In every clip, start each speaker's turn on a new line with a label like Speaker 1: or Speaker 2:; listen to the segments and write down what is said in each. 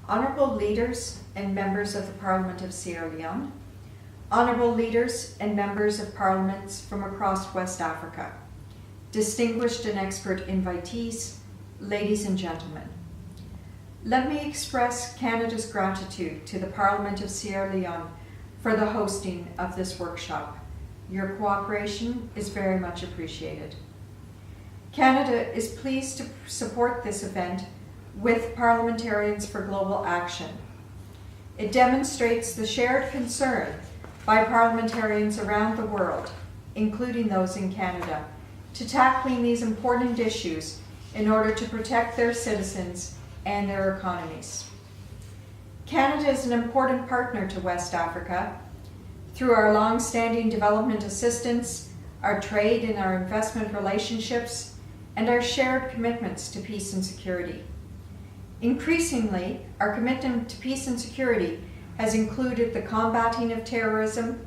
Speaker 1: Honourable leaders and members of the Parliament of Sierra Leone, honourable leaders and members of parliaments from across West Africa, distinguished and expert invitees, ladies and gentlemen. Let me express Canada's gratitude to the Parliament of Sierra Leone for the hosting of this workshop. Your cooperation is very much appreciated. Canada is pleased to support this event with Parliamentarians for Global Action. It demonstrates the shared concern by parliamentarians around the world, including those in Canada, to tackling these important issues in order to protect their citizens and their economies. Canada is an important partner to West Africa through our long-standing development assistance, our trade and our investment relationships, and our shared commitments to peace and security. Increasingly, our commitment to peace and security has included the combating of terrorism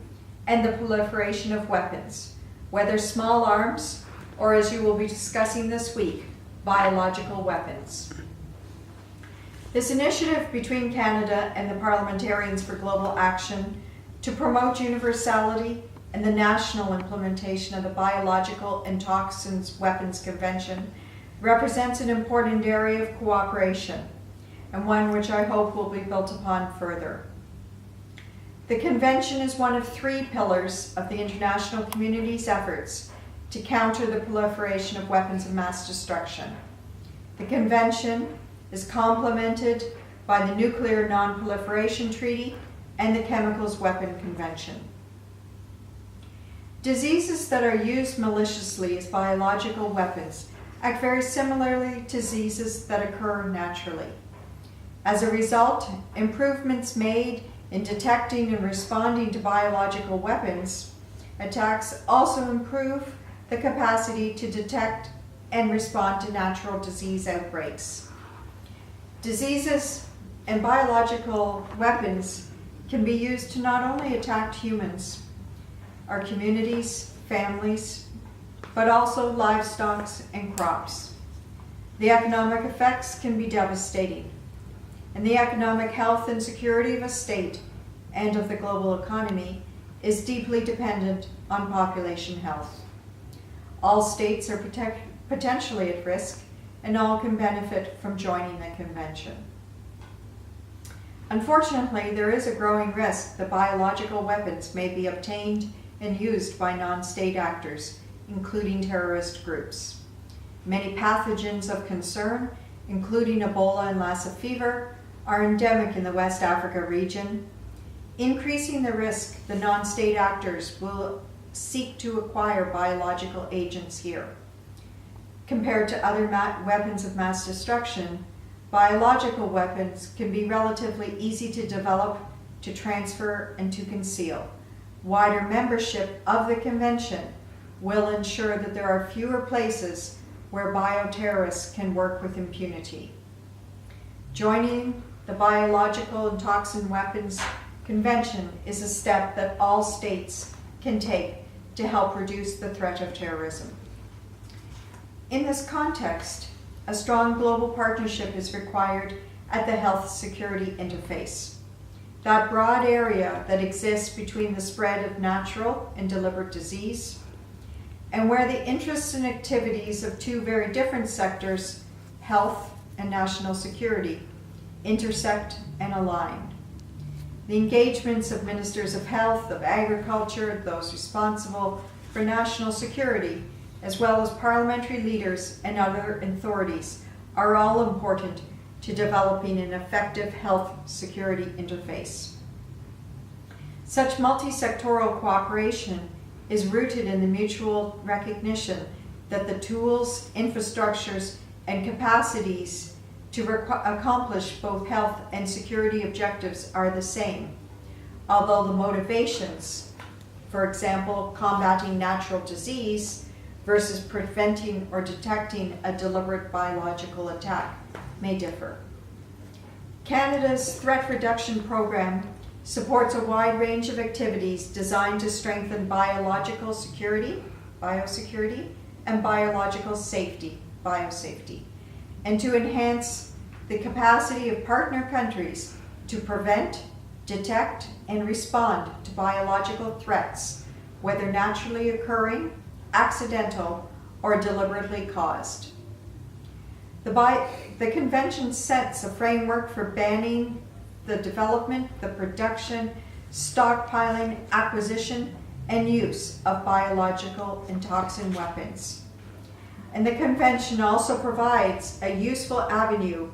Speaker 1: and the proliferation of weapons, whether small arms or, as you will be discussing this week, biological weapons. This initiative between Canada and the Parliamentarians for Global Action to promote universality and the national implementation of the Biological and Toxins Weapons Convention represents an important area of cooperation, and one which I hope will be built upon further. The Convention is one of three pillars of the international community's efforts to counter the proliferation of weapons of mass destruction. The Convention is complemented by the Nuclear Non-Proliferation Treaty and the Chemicals Weapon Convention. Diseases that are used maliciously as biological weapons act very similarly to diseases that occur naturally. As a result, improvements made in detecting and responding to biological weapons attacks also improve the capacity to detect and respond to natural disease outbreaks. Diseases and biological weapons can be used to not only attack humans, our communities, families, but also livestock and crops. The economic effects can be devastating, and the economic health and security of a state and of the global economy is deeply dependent on population health. All states are potentially at risk, and all can benefit from joining the convention. Unfortunately, there is a growing risk that biological weapons may be obtained and used by non-state actors, including terrorist groups. Many pathogens of concern, including Ebola and Lassa fever, are endemic in the West Africa region, increasing the risk the non-state actors will seek to acquire biological agents here. Compared to other weapons of mass destruction, biological weapons can be relatively easy to develop, to transfer, and to conceal. Wider membership of the convention will ensure that there are fewer places where bioterrorists can work with impunity. Joining the Biological and Toxin Weapons Convention is a step that all states can take to help reduce the threat of terrorism. In this context, a strong global partnership is required at the health security interface, that broad area that exists between the spread of natural and deliberate disease, and where the interests and activities of two very different sectors, health and national security, intersect and align. The engagements of ministers of health, of agriculture, those responsible for national security, as well as parliamentary leaders and other authorities, are all important to developing an effective health security interface. Such multi-sectoral cooperation is rooted in the mutual recognition that the tools, infrastructures, and capacities to accomplish both health and security objectives are the same, although the motivations, for example, combating natural disease versus preventing or detecting a deliberate biological attack, may differ. Canada's threat reduction program supports a wide range of activities designed to strengthen biological security, biosecurity, and biological safety, biosafety, and to enhance the capacity of partner countries to prevent, detect, and respond to biological threats, whether naturally occurring, accidental, or deliberately caused. The Convention sets a framework for banning the development, the production, stockpiling, acquisition, and use of biological and toxin weapons. And the Convention also provides a useful avenue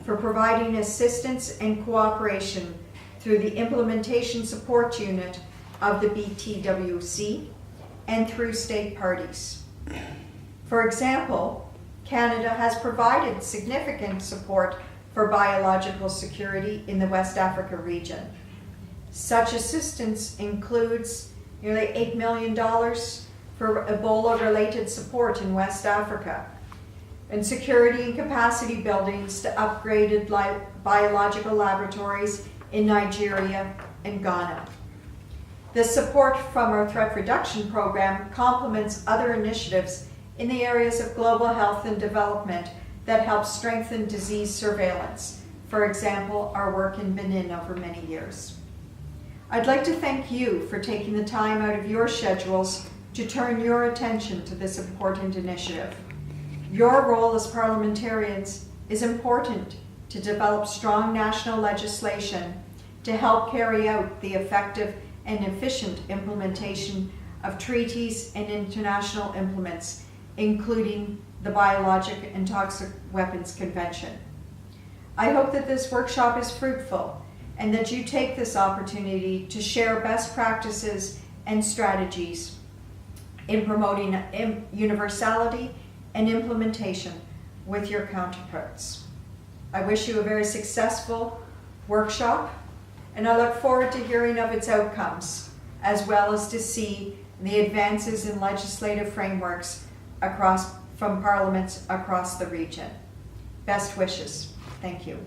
Speaker 1: for providing assistance and cooperation through the Implementation Support Unit of the BTWC and through state parties. For example, Canada has provided significant support for biological security in the West Africa region. Such assistance includes nearly $8 million for Ebola-related support in West Africa, and security and capacity buildings to upgraded biological laboratories in Nigeria and Ghana. The support from our threat reduction program complements other initiatives in the areas of global health and development that help strengthen disease surveillance. For example, our work in Benin over many years. I'd like to thank you for taking the time out of your schedules to turn your attention to this important initiative. Your role as parliamentarians is important to develop strong national legislation to help carry out the effective and efficient implementation of treaties and international implements, including the Biologic and Toxic Weapons Convention. I hope that this workshop is fruitful and that you take this opportunity to share best practices and strategies in promoting universality and implementation with your counterparts. I wish you a very successful workshop, and I look forward to hearing of its outcomes, as well as to see the advances in legislative frameworks from parliaments across the region. Best wishes. Thank you.